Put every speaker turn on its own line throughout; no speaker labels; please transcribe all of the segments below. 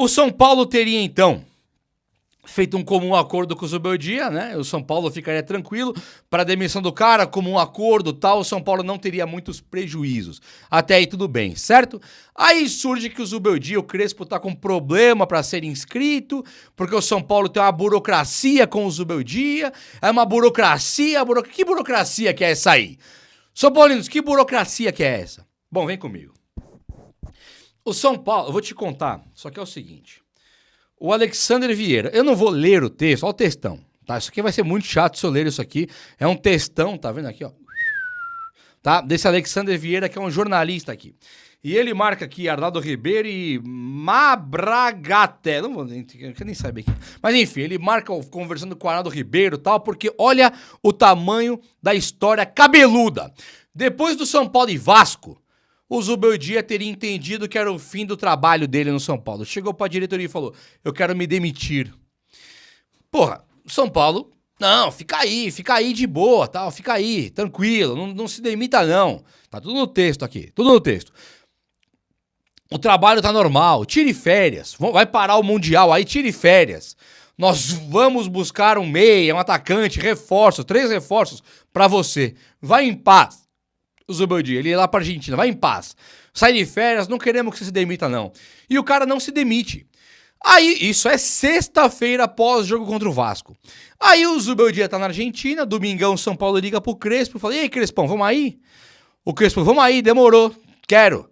O São Paulo teria, então, feito um comum acordo com o Zubeldia, né? O São Paulo ficaria tranquilo para a demissão do cara, comum acordo, tal. O São Paulo não teria muitos prejuízos. Até aí tudo bem, certo? Aí surge que o Zubeldia, o Crespo, tá com problema para ser inscrito, porque o São Paulo tem uma burocracia com o Zubeldia. É uma burocracia, que burocracia que é essa aí? São Paulinos, que burocracia que é essa? Bom, vem comigo. O São Paulo, eu vou te contar, só que é o seguinte. O Alexander Vieira, eu não vou ler o texto, olha o textão, tá? Isso aqui vai ser muito chato se eu ler isso aqui. É um textão, tá vendo aqui, ó? Tá? Desse Alexander Vieira, que é um jornalista aqui. E ele marca aqui Arnaldo Ribeiro e Mabragaté. Não vou nem saber aqui. Mas enfim, ele marca conversando com o Arnaldo Ribeiro e tal, porque olha o tamanho da história cabeluda. Depois do São Paulo e Vasco, o Zubeldia teria entendido que era o fim do trabalho dele no São Paulo. Chegou pra diretoria e falou, eu quero me demitir. Porra, São Paulo, não, fica aí de boa, tal, fica aí, tranquilo, não se demita não. Tá tudo no texto aqui, tudo no texto. O trabalho tá normal, tire férias, vai parar o Mundial aí, tire férias. Nós vamos buscar um meia, um atacante, reforços, 3 reforços pra você. Vai em paz. O Zubeldia, ele ia lá pra Argentina, vai em paz. Sai de férias, não queremos que você se demita, não. E o cara não se demite. Aí, isso é sexta-feira após o jogo contra o Vasco. Aí o Zubeldia tá na Argentina, domingão São Paulo liga pro Crespo e fala, e aí, Crespão, vamos aí? O Crespo, vamos aí, demorou, quero.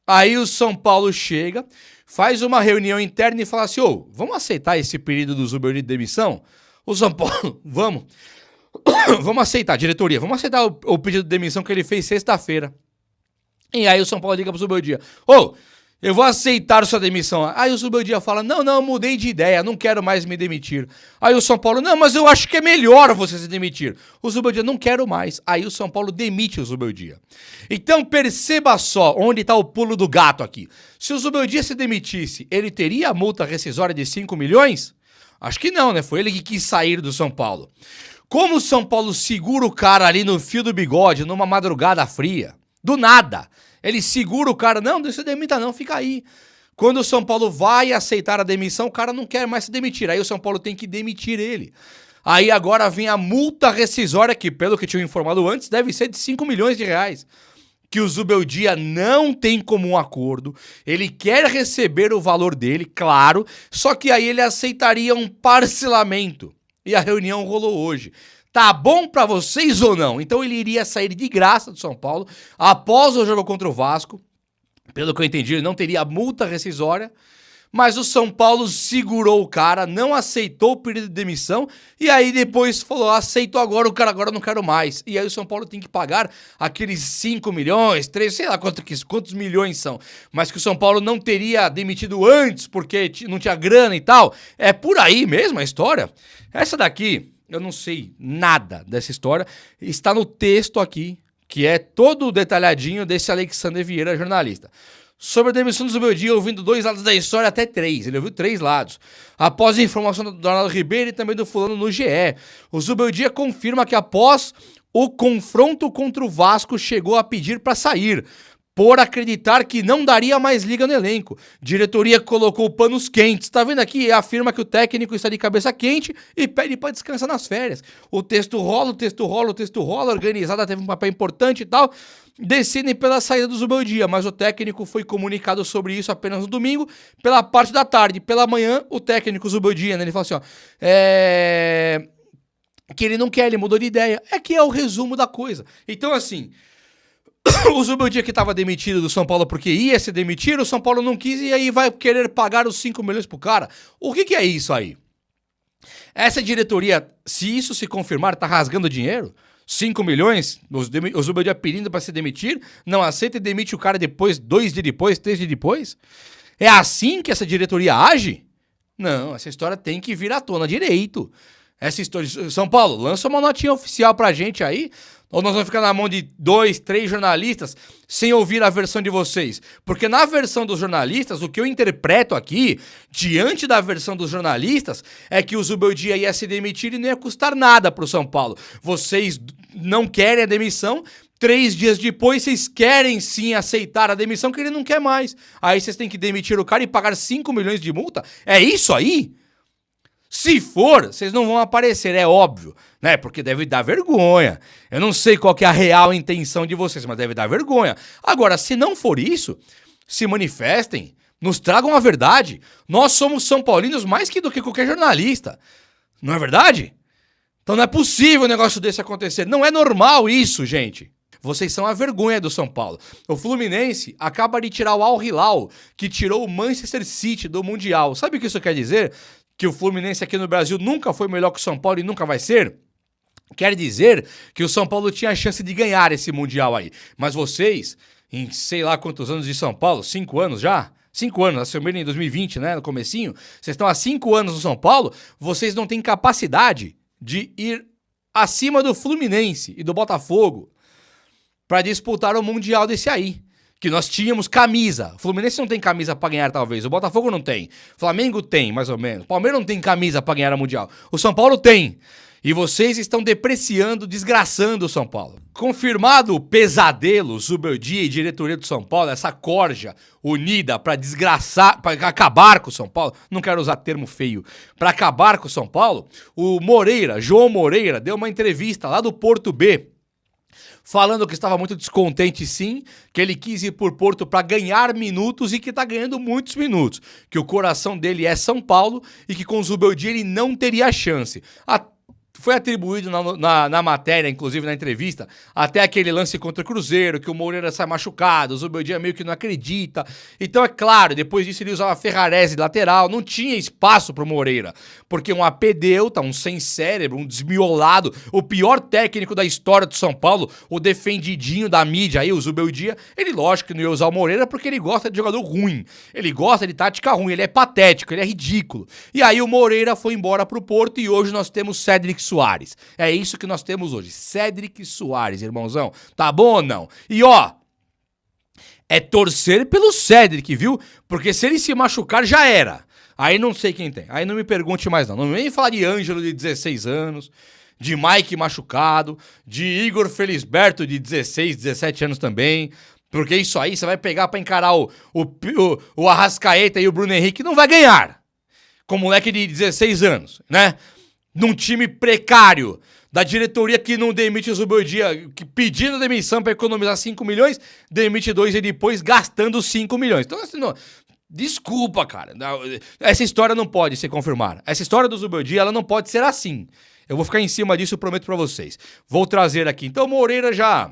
Aí o São Paulo chega, faz uma reunião interna e fala assim, ô, vamos aceitar esse pedido do Zubeldia de demissão? O São Paulo, vamos aceitar, diretoria, vamos aceitar o pedido de demissão que ele fez sexta-feira. E aí o São Paulo liga pro Zubeldia, eu vou aceitar sua demissão. Aí o Zubeldia fala, não, mudei de ideia, não quero mais me demitir. Aí o São Paulo, não, mas eu acho que é melhor você se demitir. O Zubeldia, não quero mais. Aí o São Paulo demite o Zubeldia. Então perceba só onde está o pulo do gato aqui. Se o Zubeldia se demitisse, ele teria a multa rescisória de 5 milhões? Acho que não, né? Foi ele que quis sair do São Paulo. Como o São Paulo segura o cara ali no fio do bigode, numa madrugada fria, do nada, ele segura o cara, não se demita não, fica aí. Quando o São Paulo vai aceitar a demissão, o cara não quer mais se demitir, aí o São Paulo tem que demitir ele. Aí agora vem a multa rescisória, que pelo que tinha informado antes, deve ser de 5 milhões de reais. Que o Zubeldia não tem como um acordo, ele quer receber o valor dele, claro, só que aí ele aceitaria um parcelamento. E a reunião rolou hoje. Tá bom pra vocês ou não? Então ele iria sair de graça do São Paulo após o jogo contra o Vasco. Pelo que eu entendi, ele não teria multa rescisória. Mas o São Paulo segurou o cara, não aceitou o pedido de demissão. E aí depois falou, aceitou agora, o cara agora não quero mais. E aí o São Paulo tem que pagar aqueles 5 milhões, 3, sei lá quantos milhões são. Mas que o São Paulo não teria demitido antes porque não tinha grana e tal. É por aí mesmo a história. Essa daqui, eu não sei nada dessa história. Está no texto aqui, que é todo detalhadinho desse Alexander Vieira, jornalista. Sobre a demissão do Zubeldia, ouvindo 2 lados da história, até 3. Ele ouviu 3 lados. Após a informação do Arnaldo Ribeiro e também do fulano no GE. O Zubeldia confirma que após o confronto contra o Vasco, chegou a pedir para sair, por acreditar que não daria mais liga no elenco. Diretoria colocou panos quentes. Tá vendo aqui? Afirma que o técnico está de cabeça quente e pede para descansar nas férias. O texto rola, a organizada teve um papel importante e tal. Decidem pela saída do Zubeldia, mas o técnico foi comunicado sobre isso apenas no domingo, pela parte da tarde. Pela manhã, o técnico Zubeldia, né, ele fala assim, que ele não quer, ele mudou de ideia. É que é o resumo da coisa. Então, assim, o Zubeldia que estava demitido do São Paulo porque ia se demitir, o São Paulo não quis e aí vai querer pagar os 5 milhões pro cara. O que é isso aí? Essa diretoria, se isso se confirmar, tá rasgando dinheiro? 5 milhões, o Zubeldia pedindo para se demitir, não aceita e demite o cara depois, 2 dias depois, 3 dias depois? É assim que essa diretoria age? Não, essa história tem que vir à tona direito. Essa história, São Paulo, lança uma notinha oficial pra gente aí, ou nós vamos ficar na mão de 2, 3 jornalistas sem ouvir a versão de vocês? Porque na versão dos jornalistas, o que eu interpreto aqui, diante da versão dos jornalistas, é que o Zubeldia ia se demitir e não ia custar nada pro São Paulo. Vocês não querem a demissão, 3 dias depois, vocês querem sim aceitar a demissão, que ele não quer mais. Aí vocês têm que demitir o cara e pagar 5 milhões de multa? É isso aí? Se for, vocês não vão aparecer, é óbvio, né? Porque deve dar vergonha. Eu não sei qual que é a real intenção de vocês, mas deve dar vergonha. Agora, se não for isso, se manifestem, nos tragam a verdade. Nós somos São Paulinos mais do que qualquer jornalista. Não é verdade? Então não é possível um negócio desse acontecer. Não é normal isso, gente. Vocês são a vergonha do São Paulo. O Fluminense acaba de tirar o Al Hilal, que tirou o Manchester City do Mundial. Sabe o que isso quer dizer? Que o Fluminense aqui no Brasil nunca foi melhor que o São Paulo e nunca vai ser? Quer dizer que o São Paulo tinha a chance de ganhar esse Mundial aí. Mas vocês, em sei lá quantos anos de São Paulo, 5 anos já? 5 anos, assumiram em 2020, né, no comecinho. Vocês estão há 5 anos no São Paulo, vocês não têm capacidade de ir acima do Fluminense e do Botafogo para disputar o Mundial desse aí. Que nós tínhamos camisa. O Fluminense não tem camisa pra ganhar, talvez. O Botafogo não tem. O Flamengo tem, mais ou menos. O Palmeiras não tem camisa pra ganhar a Mundial. O São Paulo tem. E vocês estão depreciando, desgraçando o São Paulo. Confirmado o pesadelo, Zubeldia e diretoria do São Paulo, essa corja unida pra desgraçar, pra acabar com o São Paulo. Não quero usar termo feio. Pra acabar com o São Paulo, o Moreira, João Moreira, deu uma entrevista lá do Porto B, falando que estava muito descontente sim, que ele quis ir por Porto para ganhar minutos e que está ganhando muitos minutos, que o coração dele é São Paulo e que com o Zubeldia ele não teria chance. Foi atribuído na matéria, inclusive na entrevista, até aquele lance contra o Cruzeiro, que o Moreira sai machucado, o Zubeldia meio que não acredita. Então é claro, depois disso ele usava Ferrarese lateral, não tinha espaço pro Moreira, porque um apedeuta, um sem cérebro, um desmiolado, o pior técnico da história do São Paulo, o defendidinho da mídia aí, o Zubeldia, ele lógico que não ia usar o Moreira porque ele gosta de jogador ruim, ele gosta de tática ruim, ele é patético, ele é ridículo. E aí o Moreira foi embora pro Porto e hoje nós temos Cédric Soares. É isso que nós temos hoje. Cédric Soares, irmãozão. Tá bom ou não? E ó, é torcer pelo Cédric, viu? Porque se ele se machucar, já era. Aí não sei quem tem. Aí não me pergunte mais não. Não vem falar de Ângelo de 16 anos, de Mike machucado, de Igor Felisberto de 16, 17 anos também. Porque isso aí você vai pegar pra encarar o Arrascaeta e o Bruno Henrique, não vai ganhar. Com moleque de 16 anos, né? Num time precário, da diretoria que não demite o Zubeldia, que pedindo demissão para economizar 5 milhões, demite 2 e depois gastando 5 milhões. Então, assim, não, desculpa, cara. Essa história não pode ser confirmada. Essa história do Zubeldia, ela não pode ser assim. Eu vou ficar em cima disso, eu prometo para vocês. Vou trazer aqui. Então, o Moreira já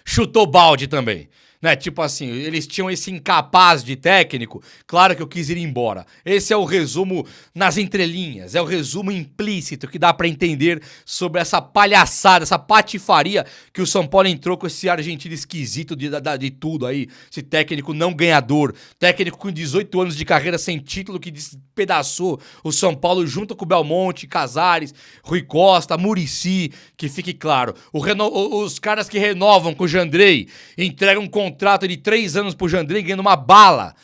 chutou balde também. Né? Tipo assim, eles tinham esse incapaz de técnico, claro que eu quis ir embora. Esse é o resumo nas entrelinhas, é o resumo implícito que dá pra entender sobre essa palhaçada, essa patifaria que o São Paulo entrou com esse argentino esquisito de tudo aí, esse técnico não ganhador, técnico com 18 anos de carreira sem título que despedaçou o São Paulo junto com o Belmonte, Casares, Rui Costa, Muricy, que fique claro, os caras que renovam com o Jandrei, entregam um contrato de 3 anos pro Jandrei ganhando uma bala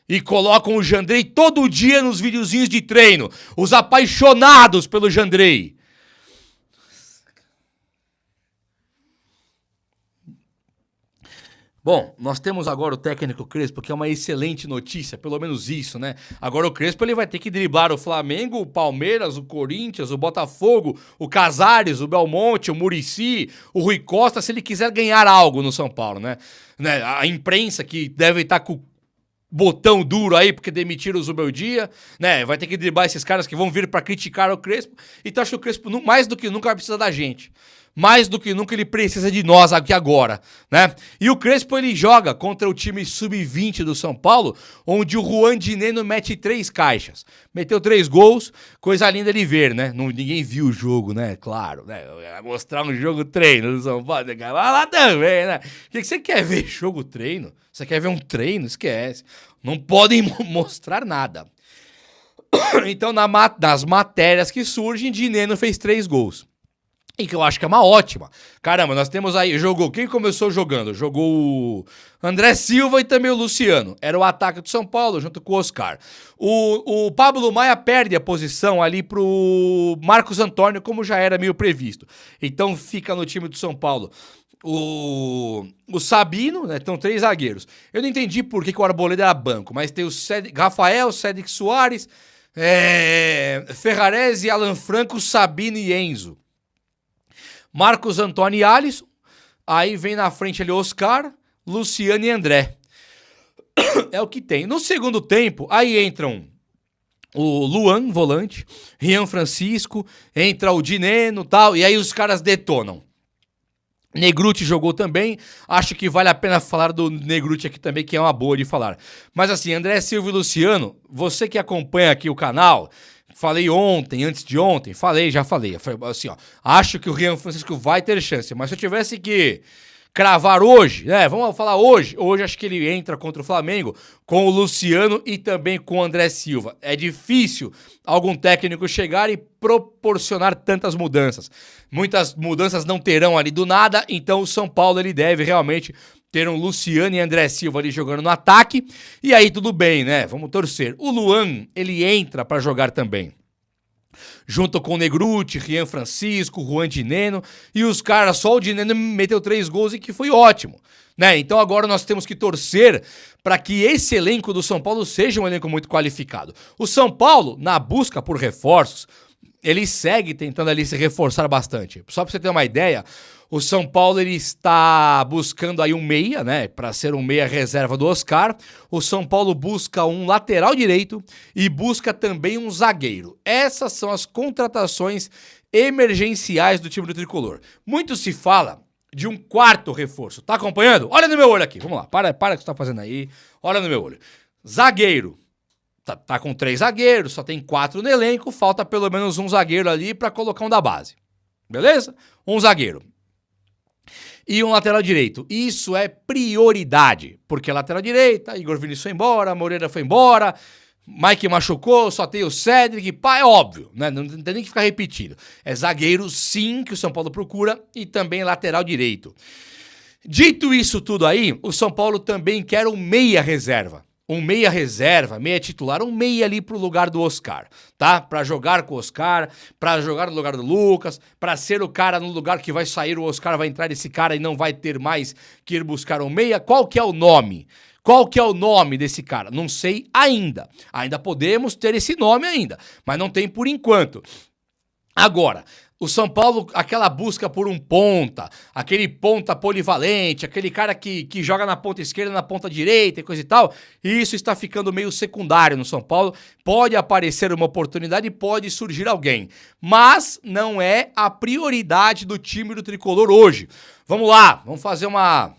e colocam o Jandrei todo dia nos videozinhos de treino. Os apaixonados pelo Jandrei. Bom, nós temos agora o técnico Crespo, que é uma excelente notícia, pelo menos isso, né? Agora o Crespo ele vai ter que driblar o Flamengo, o Palmeiras, o Corinthians, o Botafogo, o Casares, o Belmonte, o Muricy, o Rui Costa, se ele quiser ganhar algo no São Paulo, né? A imprensa que deve estar com o botão duro aí porque demitiram o Zubeldia, né? Vai ter que driblar esses caras que vão vir para criticar o Crespo. Então acho que o Crespo, mais do que nunca, vai precisar da gente. Mais do que nunca ele precisa de nós aqui agora, né? E o Crespo ele joga contra o time sub-20 do São Paulo, onde o Juan Dineno mete 3 caixas. Meteu 3 gols, coisa linda de ver, né? Ninguém viu o jogo, né? Claro, né? Mostrar um jogo treino do São Paulo, vai lá também, né? O que você quer ver? Jogo treino? Você quer ver um treino? Esquece. Não podem mostrar nada. Então, nas matérias que surgem, Dineno fez 3 gols. E que eu acho que é uma ótima. Caramba, nós temos aí... Quem começou jogando? Jogou o André Silva e também o Luciano. Era o ataque do São Paulo, junto com o Oscar. O Pablo Maia perde a posição ali pro Marcos Antônio, como já era meio previsto. Então fica no time do São Paulo o Sabino, né? Então, 3 zagueiros. Eu não entendi por que o Arboleda era banco, mas tem o Rafael, Cédric Soares, Ferrarese, Alan Franco, Sabino e Enzo. Marcos Antônio e Alisson. Aí vem na frente ali Oscar, Luciano e André. É o que tem. No segundo tempo, aí entram o Luan, volante, Rian Francisco, entra o Dineno e tal, e aí os caras detonam. Negrutti jogou também, acho que vale a pena falar do Negrutti aqui também, que é uma boa de falar. Mas assim, André Silva e Luciano, você que acompanha aqui o canal, falei ontem, antes de ontem, já falei, assim, ó, acho que o Rian Francisco vai ter chance, mas se eu tivesse que cravar hoje, né, vamos falar hoje acho que ele entra contra o Flamengo com o Luciano e também com o André Silva. É difícil algum técnico chegar e proporcionar tantas mudanças. Muitas mudanças não terão ali do nada, então o São Paulo ele deve realmente ter um Luciano e André Silva ali jogando no ataque, e aí tudo bem, né, vamos torcer. O Luan, ele entra para jogar também, junto com o Negrutti, Rian Francisco, Juan Dineno, e os caras, só o Dineno meteu 3 gols e que foi ótimo, né? Então agora nós temos que torcer para que esse elenco do São Paulo seja um elenco muito qualificado. O São Paulo, na busca por reforços, ele segue tentando ali se reforçar bastante. Só para você ter uma ideia, o São Paulo ele está buscando aí um meia, né, para ser um meia reserva do Oscar. O São Paulo busca um lateral direito e busca também um zagueiro. Essas são as contratações emergenciais do time do Tricolor. Muito se fala de um quarto reforço. Tá acompanhando? Olha no meu olho aqui. Vamos lá. Para o que você tá fazendo aí. Olha no meu olho. Zagueiro. Tá com 3 zagueiros, só tem 4 no elenco, falta pelo menos um zagueiro ali para colocar um da base. Beleza? Um zagueiro. E um lateral direito. Isso é prioridade, porque lateral direita, Igor Vinícius foi embora, Moreira foi embora, Mike machucou, só tem o Cédric, pá, é óbvio, né? Não tem nem que ficar repetindo. É zagueiro sim que o São Paulo procura e também lateral direito. Dito isso tudo aí, o São Paulo também quer um meia reserva. Um meia reserva, meia titular, um meia ali pro lugar do Oscar, tá? Pra jogar com o Oscar, pra jogar no lugar do Lucas, pra ser o cara no lugar que vai sair, o Oscar vai entrar esse cara e não vai ter mais que ir buscar um meia. Qual que é o nome? Qual que é o nome desse cara? Não sei ainda. Ainda podemos ter esse nome ainda, mas não tem por enquanto. Agora, o São Paulo, aquela busca por um ponta, aquele ponta polivalente, aquele cara que joga na ponta esquerda, na ponta direita e coisa e tal, isso está ficando meio secundário no São Paulo. Pode aparecer uma oportunidade, pode surgir alguém, mas não é a prioridade do time do Tricolor hoje. Vamos lá, vamos fazer uma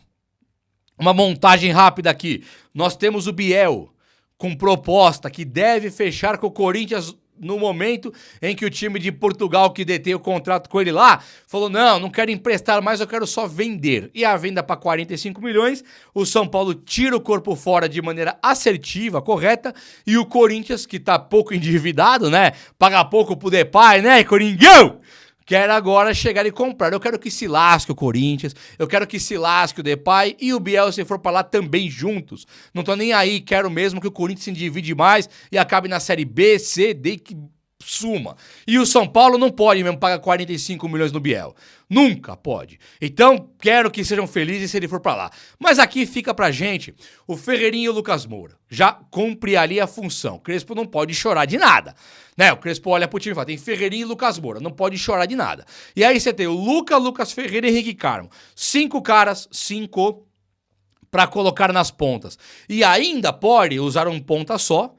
montagem rápida aqui. Nós temos o Biel com proposta que deve fechar com o Corinthians no momento em que o time de Portugal que detém o contrato com ele lá, falou, não quero emprestar mais, eu quero só vender. E a venda para 45 milhões, o São Paulo tira o corpo fora de maneira assertiva, correta, e o Corinthians, que tá pouco endividado, né, paga pouco pro Depay, né, Coringão? Quer agora chegar e comprar. Eu quero que se lasque o Corinthians, eu quero que se lasque o Depay e o Biel, se for pra lá, também juntos. Não tô nem aí, quero mesmo que o Corinthians se endivide mais e acabe na Série B, C, D, que suma. E o São Paulo não pode mesmo pagar 45 milhões no Biel. Nunca pode. Então, quero que sejam felizes se ele for pra lá. Mas aqui fica pra gente o Ferreirinha e o Lucas Moura. Já cumpre ali a função. Crespo não pode chorar de nada. Né? O Crespo olha pro time e fala, tem Ferreirinha e Lucas Moura, não pode chorar de nada. E aí você tem o Lucas Ferreira e Henrique Carmo. 5 caras, 5 pra colocar nas pontas. E ainda pode usar um ponta só,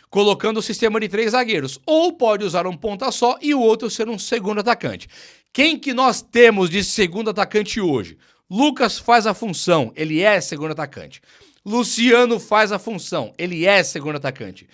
colocando o sistema de 3 zagueiros. Ou pode usar um ponta só e o outro ser um segundo atacante. Quem que nós temos de segundo atacante hoje? Lucas faz a função, ele é segundo atacante. Luciano faz a função, ele é segundo atacante.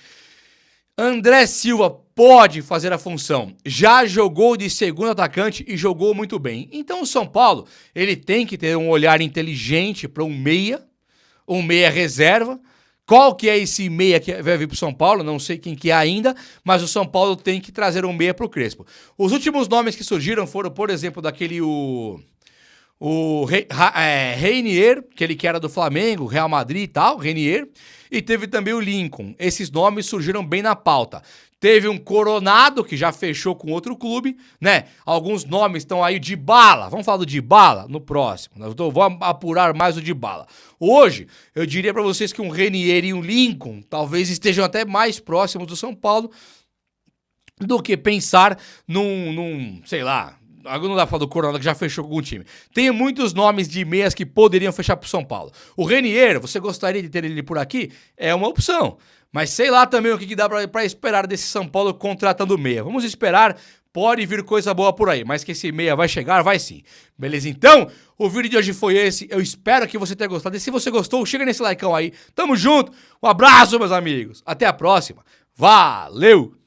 André Silva pode fazer a função, já jogou de segundo atacante e jogou muito bem. Então o São Paulo, ele tem que ter um olhar inteligente para um meia reserva. Qual que é esse meia que vai vir pro São Paulo? Não sei quem que é ainda, mas o São Paulo tem que trazer um meia pro Crespo. Os últimos nomes que surgiram foram, por exemplo, daquele o Reinier, que era do Flamengo, Real Madrid e tal, Reinier, e teve também o Lincoln. Esses nomes surgiram bem na pauta. Teve um Coronado, que já fechou com outro clube, né? Alguns nomes estão aí, de Dybala. Vamos falar do Dybala no próximo. Vou apurar mais o Dybala. Hoje, eu diria para vocês que um Reinier e um Lincoln talvez estejam até mais próximos do São Paulo do que pensar sei lá, agora não dá pra falar do Coronado que já fechou com o time. Tem muitos nomes de meias que poderiam fechar pro São Paulo. O Reinier, você gostaria de ter ele por aqui? É uma opção. Mas sei lá também o que dá pra esperar desse São Paulo contratando meia. Vamos esperar, pode vir coisa boa por aí. Mas que esse meia vai chegar, vai sim. Beleza? Então, o vídeo de hoje foi esse. Eu espero que você tenha gostado. E se você gostou, chega nesse likeão aí. Tamo junto. Um abraço, meus amigos. Até a próxima. Valeu!